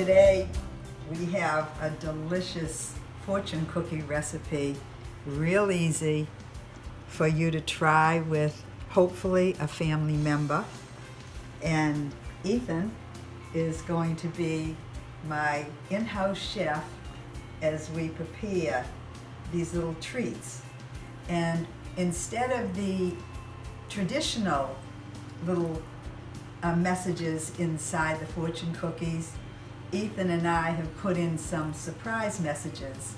Today we have a delicious fortune cookie recipe, real easy for you to try with hopefully a family member. And Ethan is going to be my in-house chef as we prepare these little treats. And instead of the traditional little messages inside the fortune cookies, Ethan and I have put in some surprise messages,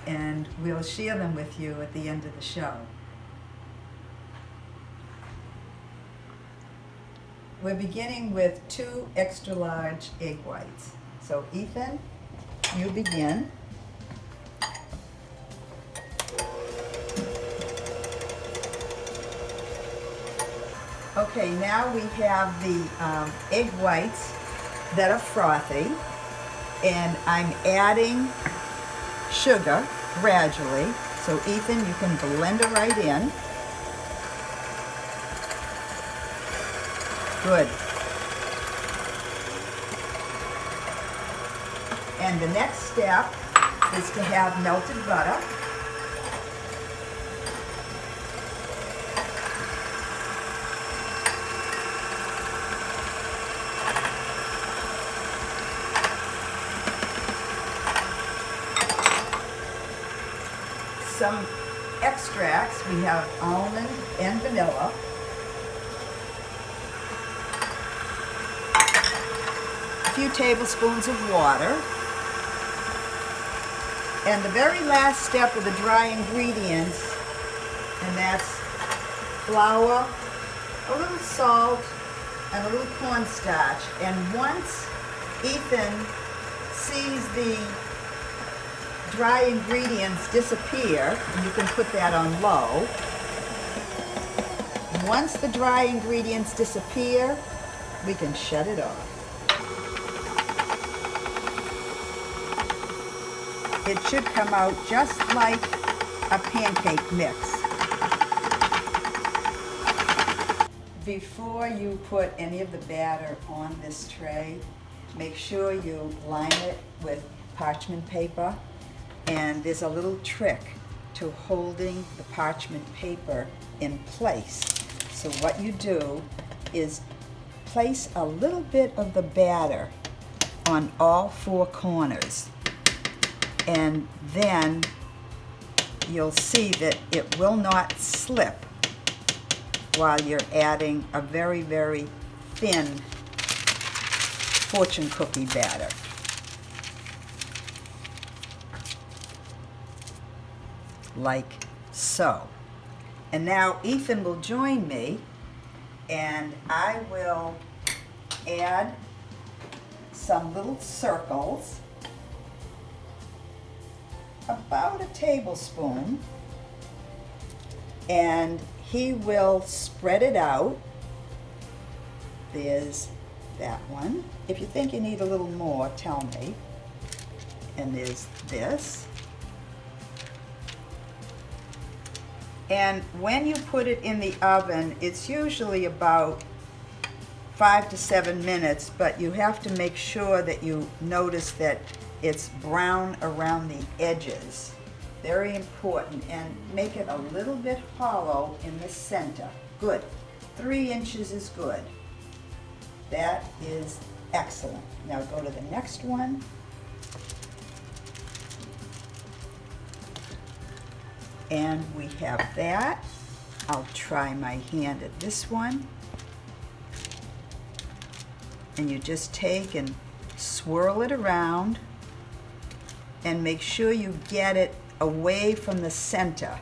and we'll share them with you at the end of the show. We're beginning with 2 extra large egg whites. So Ethan, you begin. Okay, now we have the egg whites that are frothy, and I'm adding sugar gradually. So Ethan, you can blend it right in. Good. And the next step is to have melted butter. Some extracts, we have almond and vanilla. A few tablespoons of water. And the very last step of the dry ingredients, and that's flour, a little salt, and a little cornstarch. And once Ethan sees the dry ingredients disappear, and you can put that on low. Once the dry ingredients disappear, we can shut it off. It should come out just like a pancake mix. Before you put any of the batter on this tray, make sure you line it with parchment paper. And there's a little trick to holding the parchment paper in place. So what you do is place a little bit of the batter on all 4 corners. And then you'll see that it will not slip while you're adding a very, very thin fortune cookie batter. Like so. And now Ethan will join me, and I will add some little circles, about a tablespoon, and he will spread it out. There's that one. If you think you need a little more, tell me. And there's this. And when you put it in the oven, it's usually about 5 to 7 minutes, but you have to make sure that you notice that it's brown around the edges. Very important. And make it a little bit hollow in the center. Good. 3 inches is good. That is excellent. Now go to the next one. And we have that. I'll try my hand at this one. And you just take and swirl it around and make sure you get it away from the center.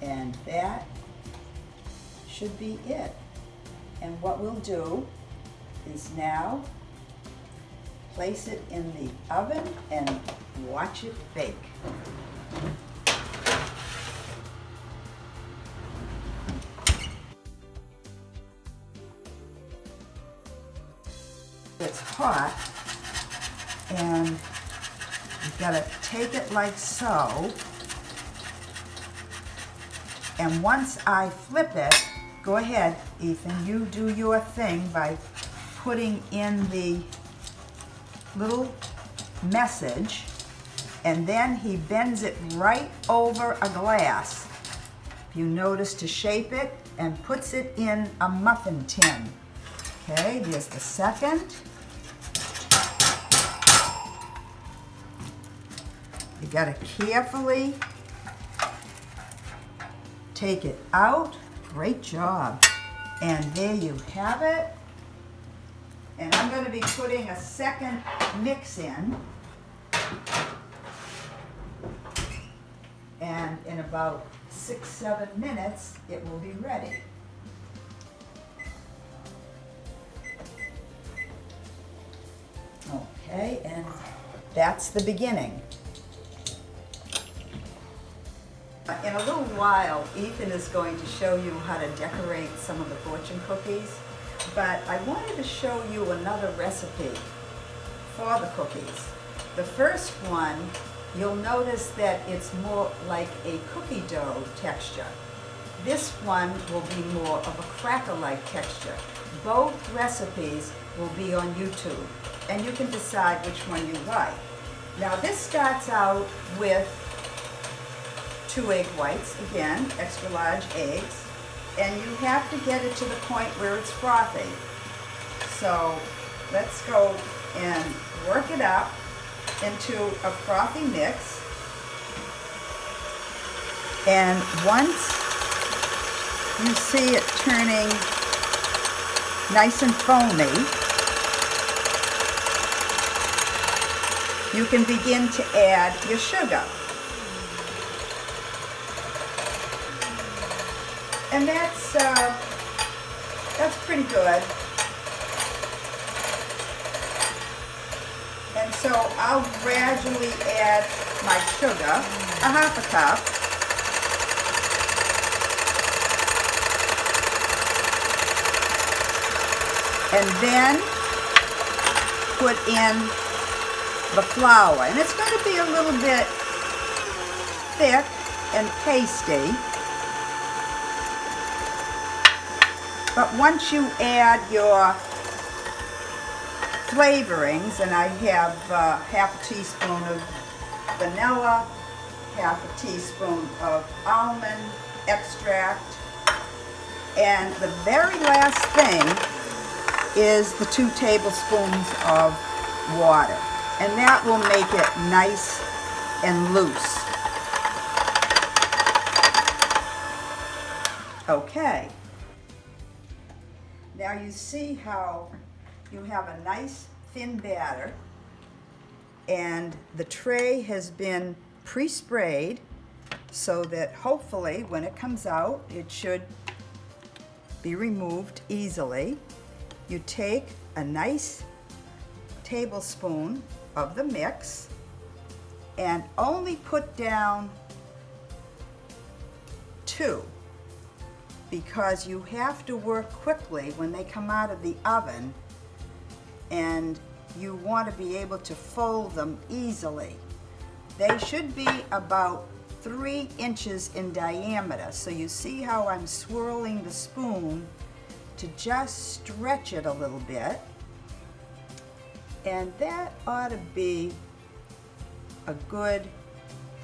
And that should be it. And what we'll do is now place it in the oven and watch it bake. It's hot, and you've got to take it like so. And once I flip it, go ahead, Ethan, you do your thing by putting in the little message, and then he bends it right over a glass, if you notice, to shape it, and puts it in a muffin tin. Okay, here's the second. You gotta carefully take it out. Great job. And there you have it. And I'm going to be putting a second mix in. And in about 6-7 minutes, it will be ready. Okay, and that's the beginning. In a little while, Ethan is going to show you how to decorate some of the fortune cookies, but I wanted to show you another recipe for the cookies. The first one, you'll notice that it's more like a cookie dough texture. This one will be more of a cracker-like texture. Both recipes will be on YouTube, and you can decide which one you like. Now this starts out with 2 egg whites, again, extra large eggs, and you have to get it to the point where it's frothy. So let's go and work it up into a frothy mix. And once you see it turning nice and foamy, you can begin to add your sugar. And that's pretty good. And so I'll gradually add my sugar, a 1/2 cup. And then put in the flour. And it's going to be a little bit thick and pasty. But once you add your flavorings, and I have 1/2 teaspoon of vanilla, 1/2 teaspoon of almond extract, and the very last thing is the 2 tablespoons of water. And that will make it nice and loose. Okay. Now you see how you have a nice thin batter, and the tray has been pre-sprayed so that hopefully when it comes out it should be removed easily. You take a nice tablespoon of the mix and only put down 2, because you have to work quickly when they come out of the oven, and you want to be able to fold them easily. They should be about 3 inches in diameter. So you see how I'm swirling the spoon to just stretch it a little bit. And that ought to be a good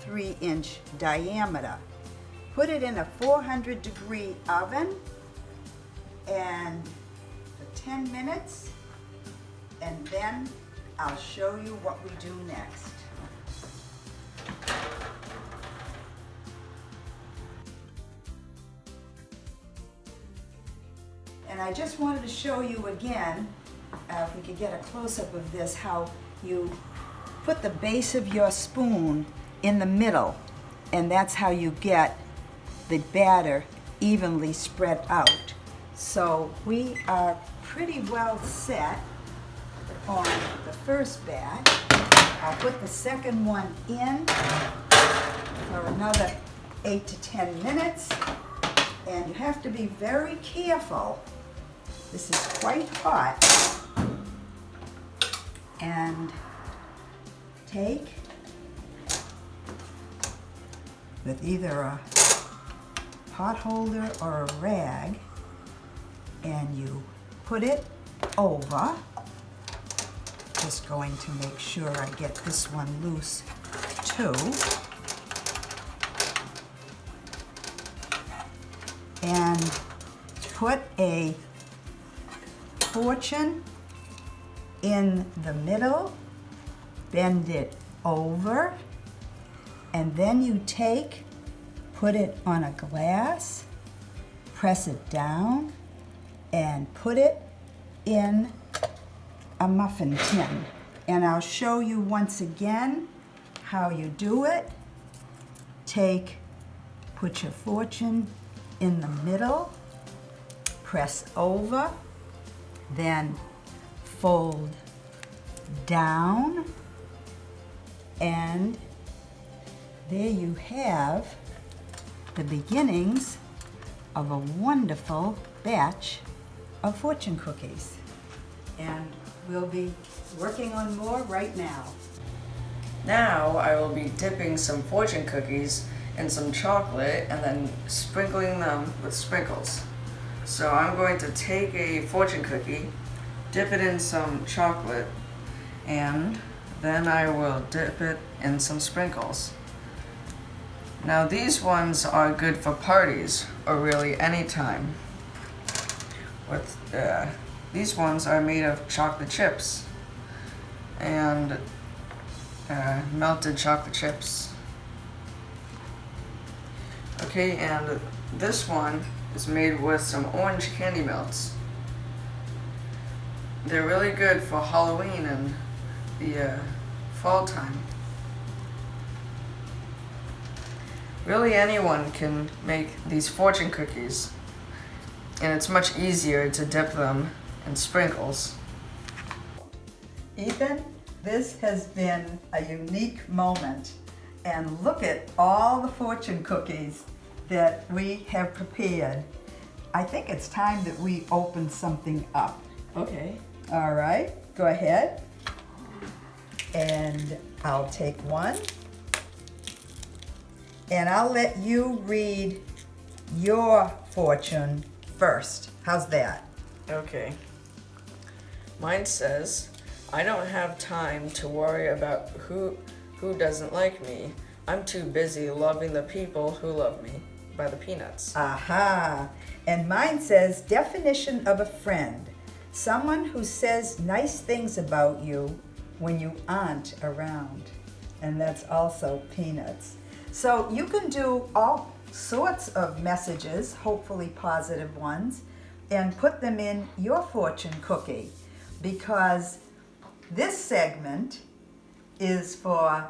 3-inch diameter. Put it in a 400-degree oven and for 10 minutes, and then I'll show you what we do next. And I just wanted to show you again, if we could get a close-up of this, how you put the base of your spoon in the middle, and that's how you get the batter evenly spread out. So we are pretty well set on the first batch. I'll put the second one in for another 8 to 10 minutes, and you have to be very careful. This is quite hot. And take with either a pot holder or a rag, and you put it over. Just going to make sure I get this one loose too. And put a fortune in the middle, bend it over, and then you put it on a glass, press it down, and put it in a muffin tin. And I'll show you once again how you do it. Put your fortune in the middle, press over, then fold down, and there you have the beginnings of a wonderful batch of fortune cookies. And we'll be working on more right now. Now I will be dipping some fortune cookies in some chocolate and then sprinkling them with sprinkles. So I'm going to take a fortune cookie, dip it in some chocolate, and then I will dip it in some sprinkles. Now these ones are good for parties or really any time. These ones are made of chocolate chips and melted chocolate chips. Okay, and this one is made with some orange candy melts. They're really good for Halloween and the fall time. Really anyone can make these fortune cookies, and it's much easier to dip them in sprinkles. Ethan, this has been a unique moment, and look at all the fortune cookies that we have prepared. I think it's time that we open something up. Okay. All right, go ahead. And I'll take one. And I'll let you read your fortune first. How's that? Okay. Mine says, I don't have time to worry about who doesn't like me. I'm too busy loving the people who love me. By the Peanuts. Aha. And mine says, definition of a friend. Someone who says nice things about you when you aren't around. And that's also Peanuts. So you can do all sorts of messages, hopefully positive ones, and put them in your fortune cookie, because this segment is for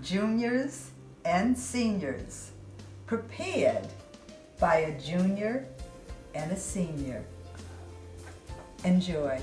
juniors and seniors, prepared by a junior and a senior. Enjoy.